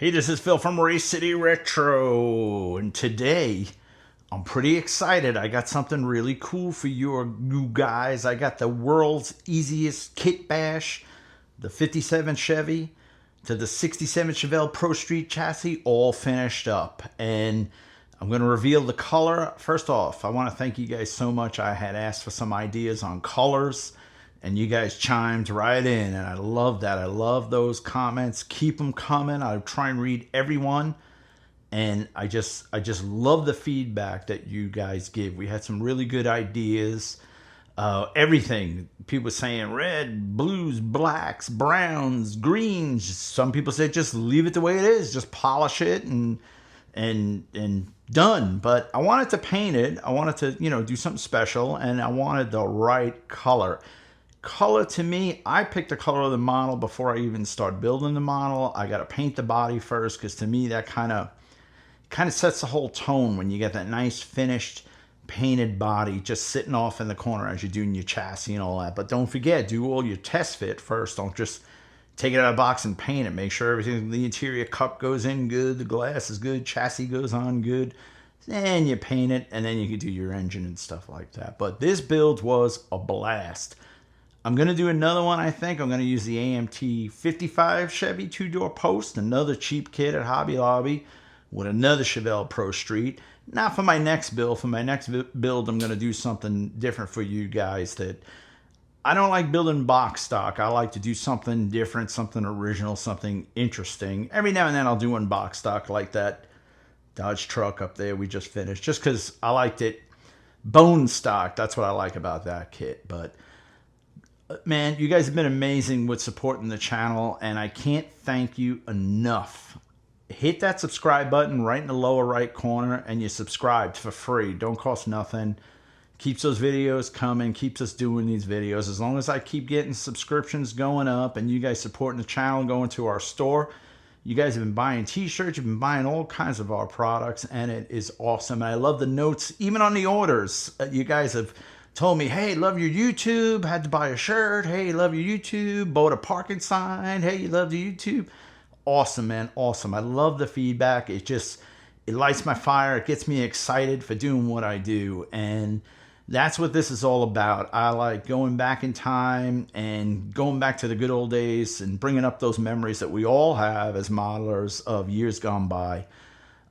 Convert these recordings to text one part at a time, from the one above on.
Hey, this is Phil from Race City Retro, and today I'm pretty excited. I got something really cool for you guys. I got the world's easiest Kitbash, the 57 Chevy to the 67 Chevelle Pro Street chassis, all finished up. And I'm going to reveal the color. First off, I want to thank you guys so much. I had asked for some ideas on colors, and you guys chimed right in, and I love that. I love those comments. Keep them coming. I try and read everyone, and I just love the feedback that you guys give. We had some really good ideas. Everything. People saying red, blues, blacks, browns, greens. Some people said just leave it the way it is. Just polish it and done. But I wanted to paint it. I wanted to, do something special, and I wanted the right color. Color to me, I picked the color of the model before I even start building the model. I got to paint the body first, because to me that kind of sets the whole tone when you get that nice finished painted body just sitting off in the corner as you're doing your chassis and all that. But don't forget, do all your test fit first. Don't just take it out of the box and paint it. Make sure everything, the interior cup goes in good, the glass is good, chassis goes on good. Then you paint it, and then you can do your engine and stuff like that. But this build was a blast. I'm going to do another one, I think. I'm going to use the AMT 55 Chevy two-door post, another cheap kit at Hobby Lobby with another Chevelle Pro Street. Not for my next build. For my next build, I'm going to do something different for you guys. That I don't like building box stock. I like to do something different, something original, something interesting. Every now and then I'll do one box stock like that Dodge truck up there we just finished, just because I liked it. Bone stock, that's what I like about that kit. But man, you guys have been amazing with supporting the channel, and I can't thank you enough. Hit that subscribe button right in the lower right corner, and you're subscribed for free. Don't cost nothing. Keeps those videos coming, keeps us doing these videos. As long as I keep getting subscriptions going up and you guys supporting the channel, going to our store, you guys have been buying t-shirts, you've been buying all kinds of our products, and it is awesome. And I love the notes, even on the orders. You guys have told me, hey, love your YouTube, had to buy a shirt. Hey, love your YouTube, bought a parking sign. Hey, you love the YouTube. Awesome, man, awesome. I love the feedback. It lights my fire. It gets me excited for doing what I do. And that's what this is all about. I like going back in time and going back to the good old days and bringing up those memories that we all have as modelers of years gone by.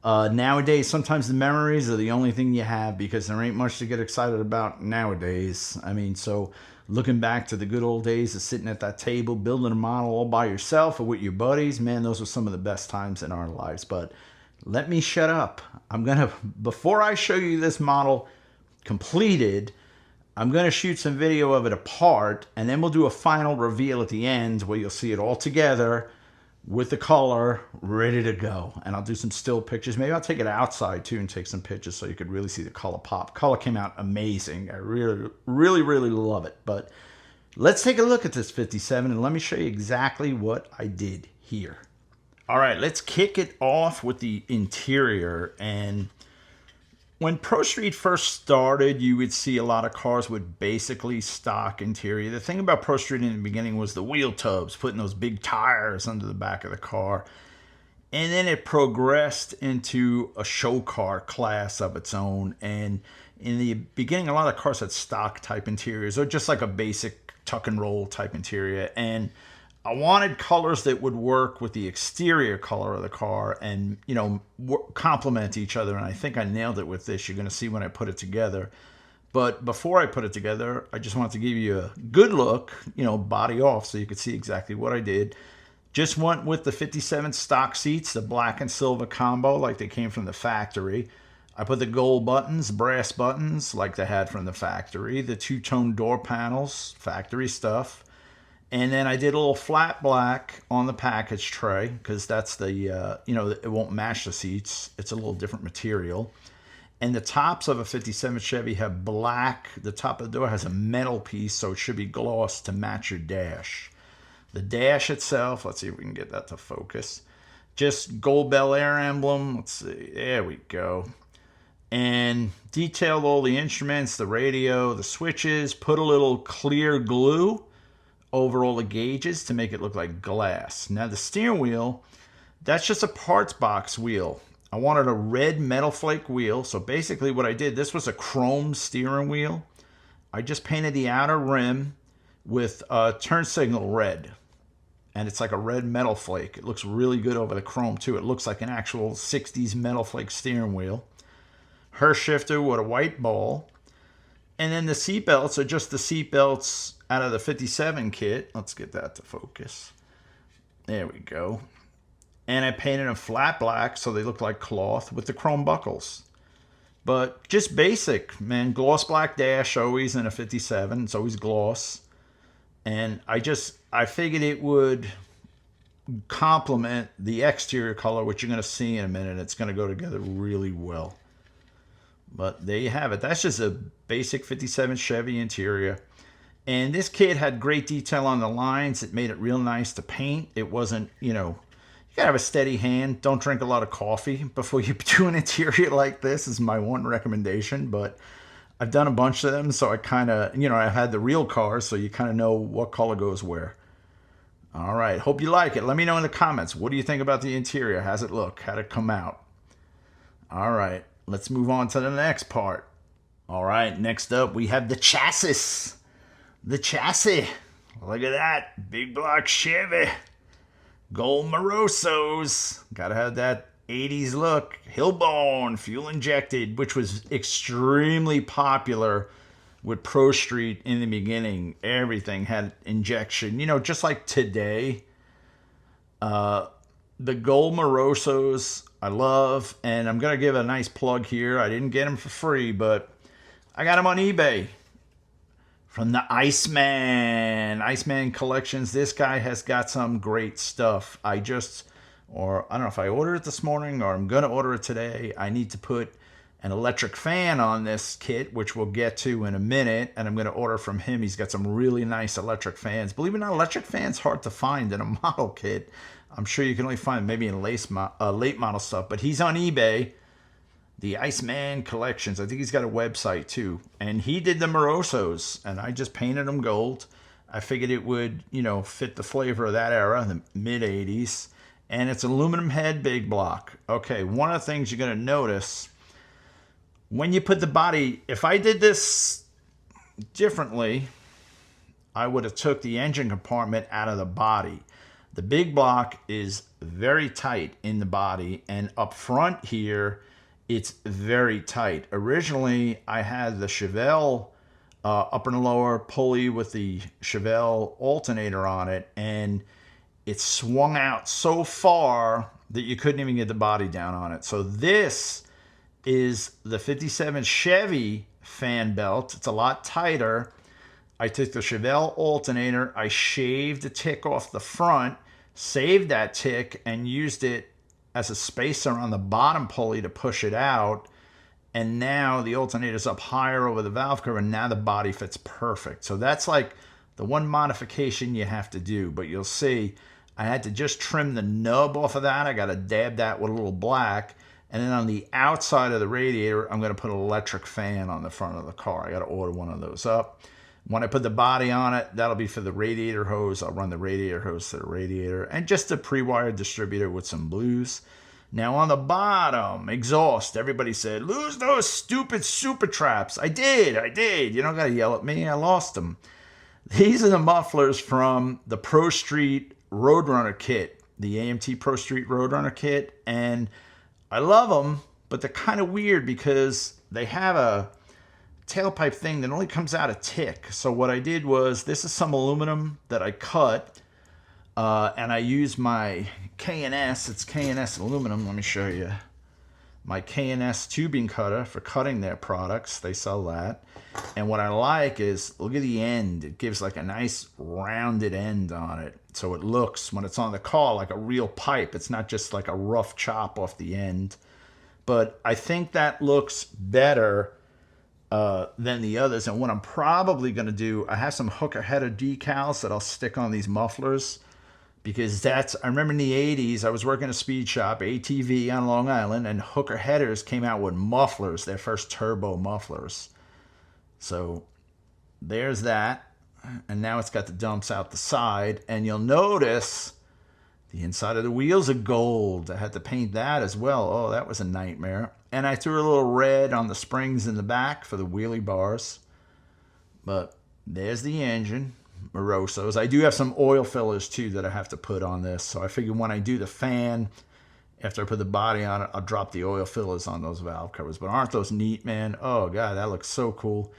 Nowadays, sometimes the memories are the only thing you have, because there ain't much to get excited about nowadays. I mean, so looking back to the good old days of sitting at that table, building a model all by yourself or with your buddies, man, those were some of the best times in our lives. But let me shut up. Before I show you this model completed, I'm going to shoot some video of it apart, and then we'll do a final reveal at the end where you'll see it all together with the color ready to go. And I'll do some still pictures. Maybe I'll take it outside too and take some pictures so you could really see the color pop. Color came out amazing. I really, really, really love it. But let's take a look at this 57 and let me show you exactly what I did here. All right, let's kick it off with the interior. And when Pro Street first started, you would see a lot of cars with basically stock interior. The thing about Pro Street in the beginning was the wheel tubs, putting those big tires under the back of the car. And then it progressed into a show car class of its own. And in the beginning, a lot of cars had stock type interiors, or just like a basic tuck and roll type interior. And I wanted colors that would work with the exterior color of the car and, complement each other. And I think I nailed it with this. You're going to see when I put it together. But before I put it together, I just wanted to give you a good look, body off, so you could see exactly what I did. Just went with the 57 stock seats, the black and silver combo, like they came from the factory. I put the gold buttons, brass buttons, like they had from the factory. The two-tone door panels, factory stuff. And then I did a little flat black on the package tray, because that's the, it won't match the seats. It's a little different material. And the tops of a 57 Chevy have black. The top of the door has a metal piece, so it should be glossed to match your dash. The dash itself, let's see if we can get that to focus. Just gold Bel Air emblem. Let's see, there we go. And detailed all the instruments, the radio, the switches, put a little clear glue over all the gauges to make it look like glass. Now the steering wheel, That's just a parts box wheel. I wanted a red metal flake wheel. So basically what I did, this was a chrome steering wheel. I just painted the outer rim with turn signal red. And it's like a red metal flake. It looks really good over the chrome too. It looks like an actual 60s metal flake steering wheel. Her shifter with a white ball. And then the seat belts are just the seat belts out of the 57 kit. Let's get that to focus. There we go. And I painted them flat black so they look like cloth with the chrome buckles. But just basic, man. Gloss black dash always in a 57. It's always gloss. And I figured it would complement the exterior color, which you're going to see in a minute. It's going to go together really well. But there you have it. That's just a basic 57 Chevy interior. And this kit had great detail on the lines. It made it real nice to paint. It wasn't, you gotta have a steady hand. Don't drink a lot of coffee before you do an interior like this is my one recommendation. But I've done a bunch of them, so I kind of, I've had the real cars, so you kind of know what color goes where. All right, hope you like it. Let me know in the comments. What do you think about the interior? How's it look? How'd it come out? All right, let's move on to the next part. All right, next up, we have the chassis. The chassis. Look at that. Big block Chevy. Gold Morosos. Gotta have that 80s look. Hillborn, fuel injected, which was extremely popular with Pro Street in the beginning. Everything had injection. Just like today. The Gold Morosos I love, and I'm going to give a nice plug here. I didn't get them for free, but I got them on eBay. From the Iceman Collections. This guy has got some great stuff. I don't know if I ordered it this morning or I'm going to order it today. I need to put an electric fan on this kit, which we'll get to in a minute. And I'm going to order from him. He's got some really nice electric fans. Believe it or not, electric fans hard to find in a model kit. I'm sure you can only find maybe in late model stuff. But he's on eBay. The Iceman Collections. I think he's got a website too. And he did the Morosos. And I just painted them gold. I figured it would, fit the flavor of that era, the mid-80s. And it's aluminum head, big block. Okay, one of the things you're going to notice, when you put the body, if I did this differently, I would have took the engine compartment out of the body. The big block is very tight in the body. And up front here, it's very tight. Originally, I had the Chevelle upper and lower pulley with the Chevelle alternator on it, and it swung out so far that you couldn't even get the body down on it. So this is the 57 Chevy fan belt. It's a lot tighter. I took the Chevelle alternator, I shaved the tick off the front, saved that tick, and used it as a spacer on the bottom pulley to push it out. And now the alternator's up higher over the valve cover, and now the body fits perfect. So that's like the one modification you have to do. But you'll see I had to just trim the nub off of that. I got to dab that with a little black. And then on the outside of the radiator, I'm going to put an electric fan on the front of the car. I got to order one of those up. When I put the body on it, that'll be for the radiator hose. I'll run the radiator hose to the radiator. And just a pre-wired distributor with some blues. Now on the bottom, exhaust. Everybody said, lose those stupid super traps. I did. You don't got to yell at me. I lost them. These are the mufflers from the Pro Street Roadrunner kit. The AMT Pro Street Roadrunner kit. And I love them, but they're kind of weird because they have a tailpipe thing that only comes out a tick. So what I did was, this is some aluminum that I cut, and I used my K&S. It's K&S aluminum. Let me show you. My K&S tubing cutter for cutting their products. They sell that. And what I like is, look at the end. It gives like a nice rounded end on it. So it looks, when it's on the car, like a real pipe. It's not just like a rough chop off the end. But I think that looks better than the others. And what I'm probably going to do, I have some hooker header decals that I'll stick on these mufflers, because I remember in the 80s, I was working at a speed shop, ATV on Long Island, and hooker headers came out with mufflers, their first turbo mufflers. So there's that. And now it's got the dumps out the side. And you'll notice The inside of the wheels are gold. I had to paint that as well. Oh, that was a nightmare. And I threw a little red on the springs in the back for the wheelie bars. But there's the engine. Morosos. I do have some oil fillers too that I have to put on this. So I figured when I do the fan, after I put the body on it, I'll drop the oil fillers on those valve covers. But aren't those neat, man? Oh, God, that looks so cool.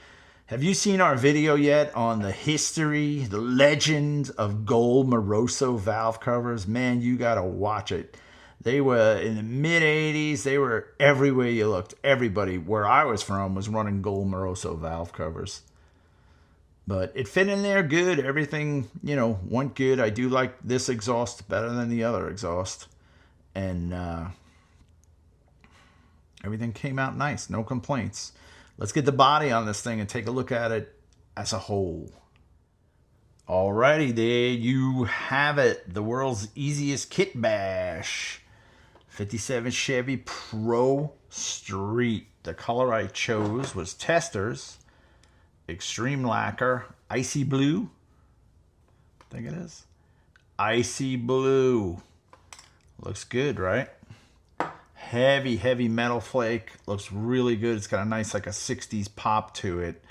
Have you seen our video yet on the history, the legend of gold Moroso valve covers? Man, you got to watch it. They were in the mid-'80s. They were everywhere you looked. Everybody, where I was from, was running gold Moroso valve covers. But it fit in there good. Everything, went good. I do like this exhaust better than the other exhaust. And everything came out nice. No complaints. Let's get the body on this thing and take a look at it as a whole. Alrighty, there you have it. The world's easiest Kitbash. 57 Chevy Pro Street. The color I chose was Testers. Extreme Lacquer. Icy Blue. I think it is. Icy Blue. Looks good, right? Heavy, heavy metal flake. Looks really good. It's got a nice, like a 60s pop to it.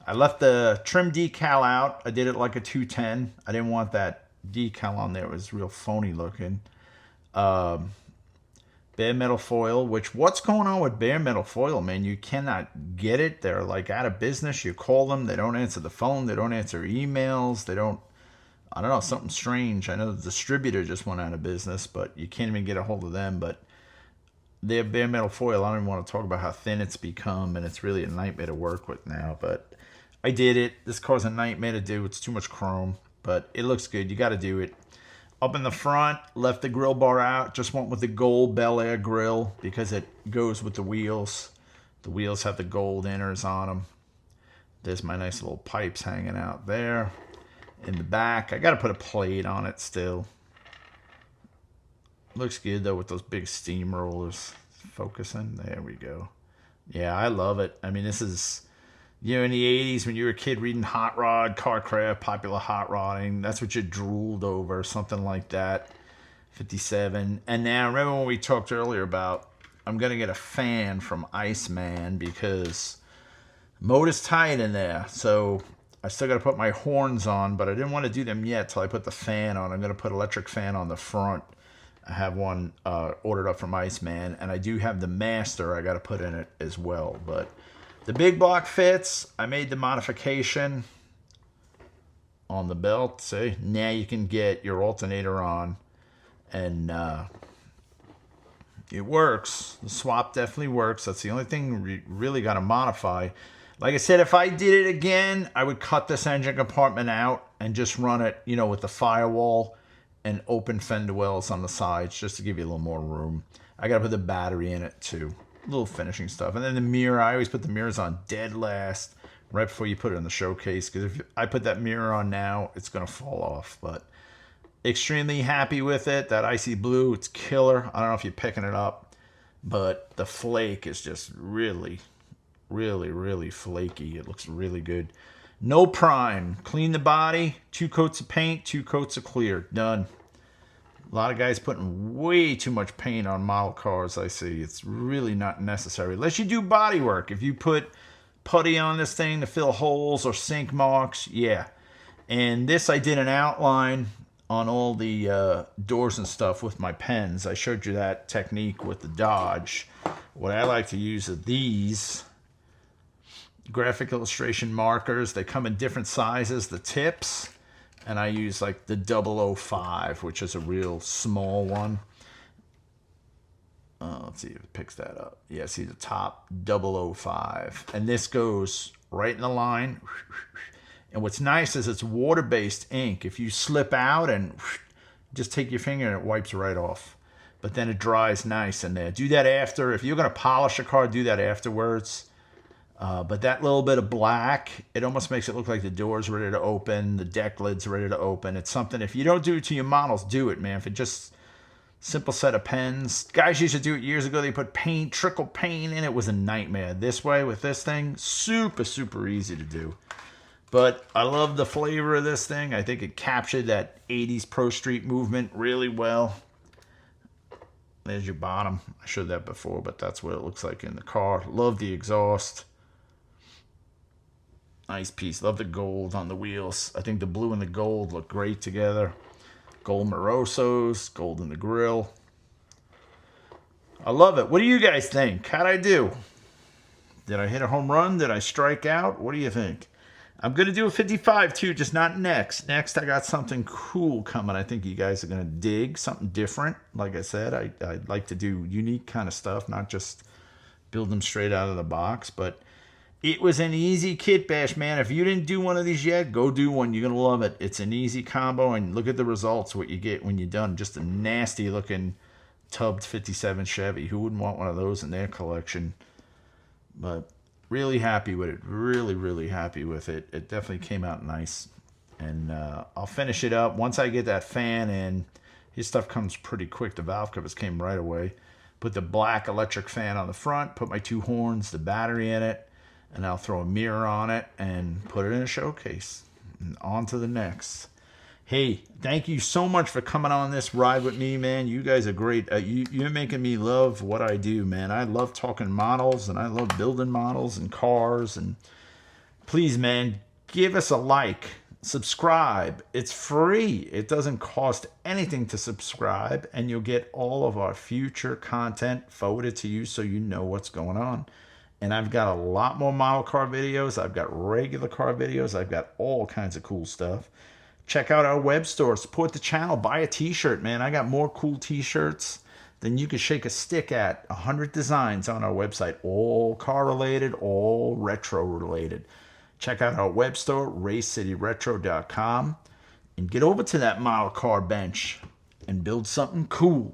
I left the trim decal out. I did it like a 210. I didn't want that decal on there. It was real phony looking. Bare metal foil, which what's going on with bare metal foil, man? You cannot get it. They're like out of business. You call them, they don't answer the phone. They don't answer emails. They don't, I don't know, something strange. I know the distributor just went out of business, but you can't even get a hold of them. But their bare metal foil, I don't even want to talk about how thin it's become, and it's really a nightmare to work with now. But I did it. This car's a nightmare to do. It's too much chrome, but it looks good. You got to do it. Up in the front, left the grill bar out. Just went with the gold Bel Air grill because it goes with the wheels. The wheels have the gold inners on them. There's my nice little pipes hanging out there. In the back, I got to put a plate on it still. Looks good though with those big steam rollers focusing. There we go. Yeah, I love it. I mean, this is, in the 80s when you were a kid reading Hot Rod, Carcraft, Popular Hot Rodding, that's what you drooled over, something like that. 57. And now, remember when we talked earlier about, I'm going to get a fan from Iceman because motor's tight in there. So I still got to put my horns on, but I didn't want to do them yet till I put the fan on. I'm going to put electric fan on the front. I have one ordered up from Iceman, and I do have the master I got to put in it as well. But the big block fits. I made the modification on the belt. See, now you can get your alternator on, and it works. The swap definitely works. That's the only thing we really got to modify. Like I said, if I did it again, I would cut this engine compartment out and just run it, with the firewall and open fender wells on the sides just to give you a little more room. I got to put the battery in it too. Little finishing stuff. And then the mirror, I always put the mirrors on dead last right before you put it in the showcase, because if I put that mirror on now, it's going to fall off. But extremely happy with it. That icy blue, it's killer. I don't know if you're picking it up, but the flake is just really, really, really flaky. It looks really good. No prime. Clean the body. 2 coats of paint, 2 coats of clear. Done. A lot of guys putting way too much paint on model cars, I see. It's really not necessary. Unless you do body work. If you put putty on this thing to fill holes or sink marks, yeah. And this, I did an outline on all the doors and stuff with my pens. I showed you that technique with the Dodge. What I like to use are these graphic illustration markers. They come in different sizes, the tips. And I use like the 005, which is a real small one. Let's see if it picks that up. Yeah, see the top 005. And this goes right in the line. And what's nice is it's water-based ink. If you slip out and just take your finger and it wipes right off. But then it dries nice in there. Do that after. If you're going to polish a car, do that afterwards. But that little bit of black, it almost makes it look like the door's ready to open, the deck lid's ready to open. It's something, if you don't do it to your models, do it, man. If it just, simple set of pens. Guys used to do it years ago. They put paint, trickle paint in. It was a nightmare. This way, with this thing, super, super easy to do. But I love the flavor of this thing. I think it captured that 80s Pro Street movement really well. There's your bottom. I showed that before, but that's what it looks like in the car. Love the exhaust. Nice piece. Love the gold on the wheels. I think the blue and the gold look great together. Gold Morosos, gold in the grill. I love it. What do you guys think? How'd I do? Did I hit a home run? Did I strike out? What do you think? I'm going to do a 55 too, just not next. Next, I got something cool coming. I think you guys are going to dig something different. Like I said, I like to do unique kind of stuff, not just build them straight out of the box. But it was an easy kit bash, man. If you didn't do one of these yet, go do one. You're going to love it. It's an easy combo, and look at the results, what you get when you're done. Just a nasty looking tubbed 57 Chevy. Who wouldn't want one of those in their collection? But really happy with it. Really, really happy with it. It definitely came out nice. And I'll finish it up. Once I get that fan in, his stuff comes pretty quick. The valve covers came right away. Put the black electric fan on the front. Put my 2 horns, the battery in it. And I'll throw a mirror on it and put it in a showcase. And on to the next. Hey, thank you so much for coming on this ride with me, man. You guys are great. You're making me love what I do, man. I love talking models, and I love building models and cars. And please, man, give us a like. Subscribe. It's free. It doesn't cost anything to subscribe, and you'll get all of our future content forwarded to you so you know what's going on. And I've got a lot more model car videos. I've got regular car videos. I've got all kinds of cool stuff. Check out our web store. Support the channel. Buy a t-shirt, man. I got more cool t-shirts than you could shake a stick at. 100 designs on our website. All car related, all retro related. Check out our web store, racecityretro.com. And get over to that model car bench and build something cool.